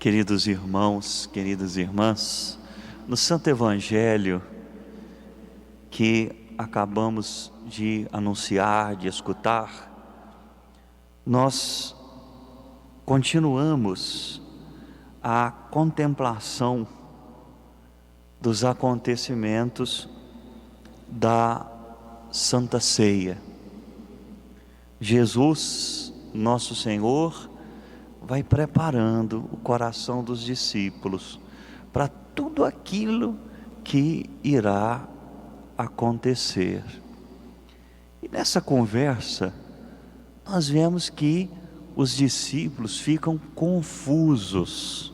Queridos irmãos, queridas irmãs, no Santo Evangelho que acabamos de anunciar, de escutar, nós continuamos a contemplação dos acontecimentos da Santa Ceia. Jesus, nosso Senhor, vai preparando o coração dos discípulos para tudo aquilo que irá acontecer. E nessa conversa, nós vemos que os discípulos ficam confusos,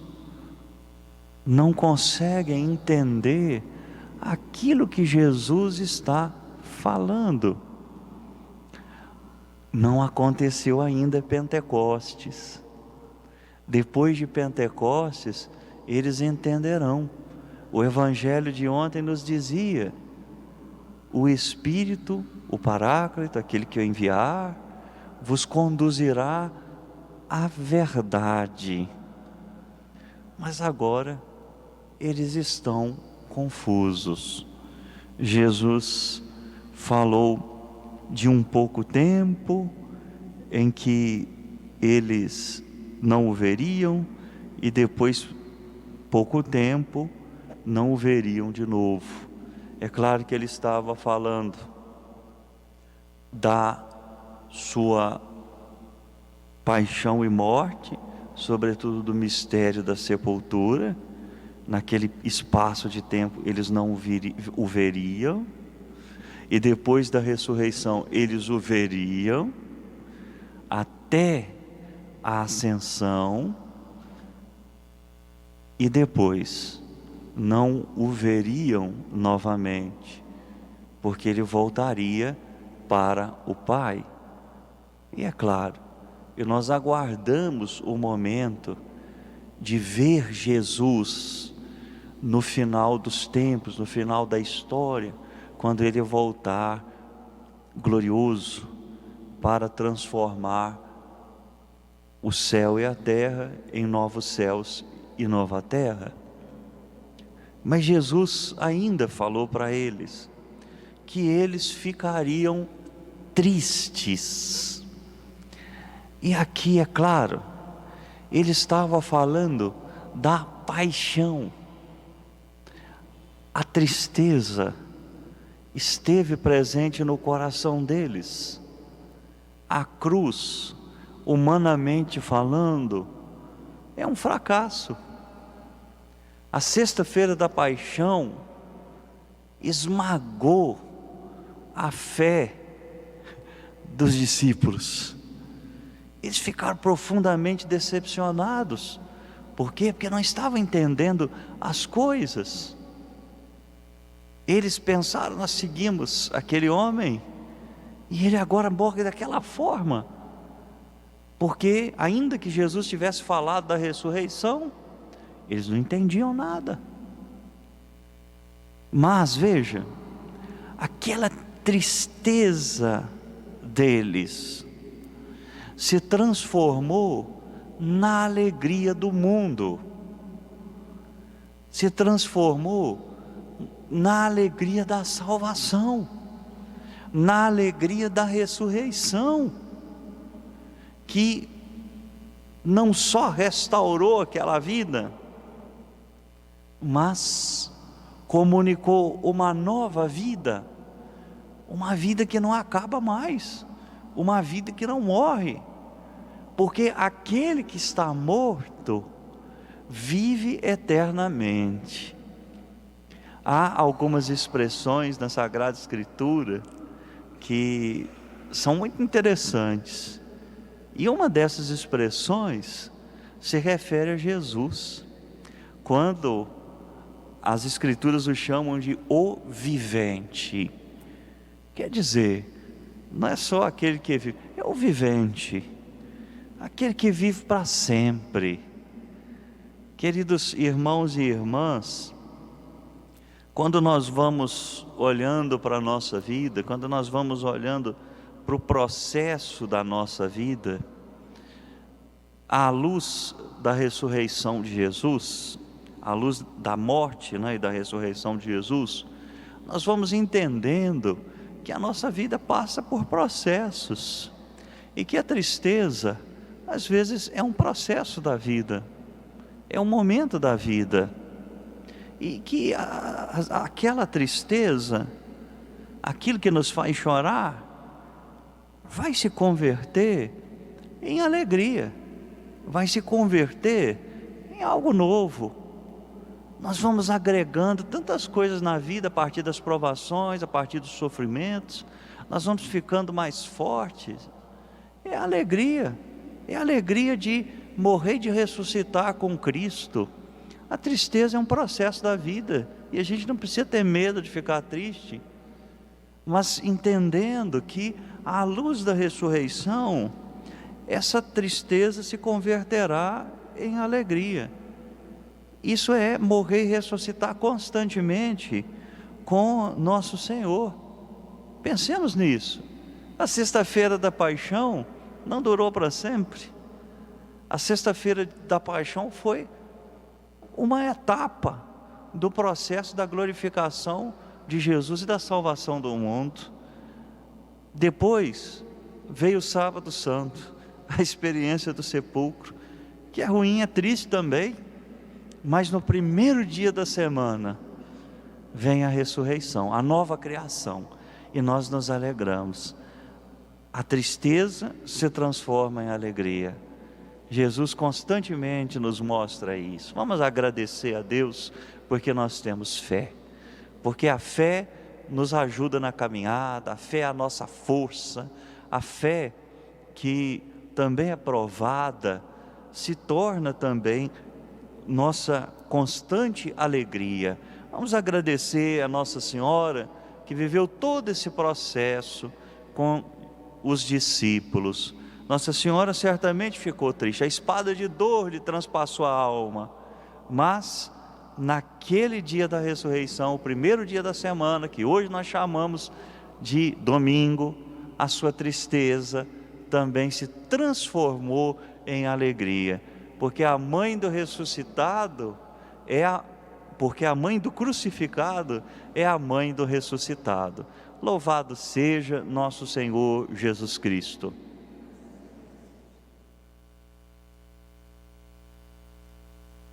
não conseguem entender aquilo que Jesus está falando. Não aconteceu ainda Pentecostes. Depois de Pentecostes, eles entenderão. O Evangelho de ontem nos dizia: o Espírito, o Paráclito, aquele que eu enviar, vos conduzirá à verdade. Mas agora eles estão confusos. Jesus falou de um pouco tempo em que eles não o veriam, e depois, pouco tempo, não o veriam de novo. É claro que ele estava falando da sua paixão e morte, sobretudo do mistério da sepultura. Naquele espaço de tempo eles não o veriam, e depois da ressurreição eles o veriam, até a ascensão, e depois não o veriam novamente, porque ele voltaria para o Pai. E é claro, e nós aguardamos o momento de ver Jesus no final dos tempos, no final da história, quando ele voltar glorioso para transformar o céu e a terra em novos céus e nova terra. Mas Jesus ainda falou para eles que eles ficariam tristes. E aqui, é claro, ele estava falando da paixão. A tristeza esteve presente no coração deles. A cruz, humanamente falando, é um fracasso. A sexta-feira da paixão esmagou a fé dos discípulos. Eles ficaram profundamente decepcionados. Por quê? Porque não estavam entendendo as coisas. Eles pensaram: nós seguimos aquele homem e ele agora morre daquela forma. Porque ainda que Jesus tivesse falado da ressurreição, eles não entendiam nada. Mas veja, aquela tristeza deles se transformou na alegria do mundo, se transformou na alegria da salvação, na alegria da ressurreição, que não só restaurou aquela vida, mas comunicou uma nova vida, uma vida que não acaba mais, uma vida que não morre, porque aquele que está morto vive eternamente. Há algumas expressões na Sagrada Escritura que são muito interessantes, e uma dessas expressões se refere a Jesus, quando as Escrituras o chamam de o vivente. Quer dizer, não é só aquele que vive, é o vivente, aquele que vive para sempre. Queridos irmãos e irmãs, quando nós vamos olhando para a nossa vida, quando nós vamos olhando para o processo da nossa vida, à luz da ressurreição de Jesus, à luz da morte, e da ressurreição de Jesus, nós vamos entendendo que a nossa vida passa por processos, e que a tristeza, às vezes, é um processo da vida, é um momento da vida, e que aquela tristeza, aquilo que nos faz chorar, vai se converter em alegria, vai se converter em algo novo. Nós vamos agregando tantas coisas na vida a partir das provações, a partir dos sofrimentos, nós vamos ficando mais fortes. É a alegria de morrer e de ressuscitar com Cristo. A tristeza é um processo da vida, e a gente não precisa ter medo de ficar triste, mas entendendo que à luz da ressurreição, essa tristeza se converterá em alegria. Isso é morrer e ressuscitar constantemente com nosso Senhor. Pensemos nisso. A sexta-feira da paixão não durou para sempre. A sexta-feira da paixão foi uma etapa do processo da glorificação de Jesus e da salvação do mundo. Depois veio o sábado santo, a experiência do sepulcro, que é ruim, é triste também, mas no primeiro dia da semana vem a ressurreição, a nova criação, e nós nos alegramos. A tristeza se transforma em alegria. Jesus constantemente nos mostra isso. Vamos agradecer a Deus porque nós temos fé, porque a fé nos ajuda na caminhada, a fé é a nossa força, a fé que também é provada, se torna também nossa constante alegria. Vamos agradecer a Nossa Senhora, que viveu todo esse processo com os discípulos. Nossa Senhora certamente ficou triste, a espada de dor lhe transpassou a alma, mas naquele dia da ressurreição, o primeiro dia da semana, que hoje nós chamamos de domingo, a sua tristeza também se transformou em alegria, porque a mãe do ressuscitado porque a mãe do crucificado é a mãe do ressuscitado. Louvado seja nosso Senhor Jesus Cristo.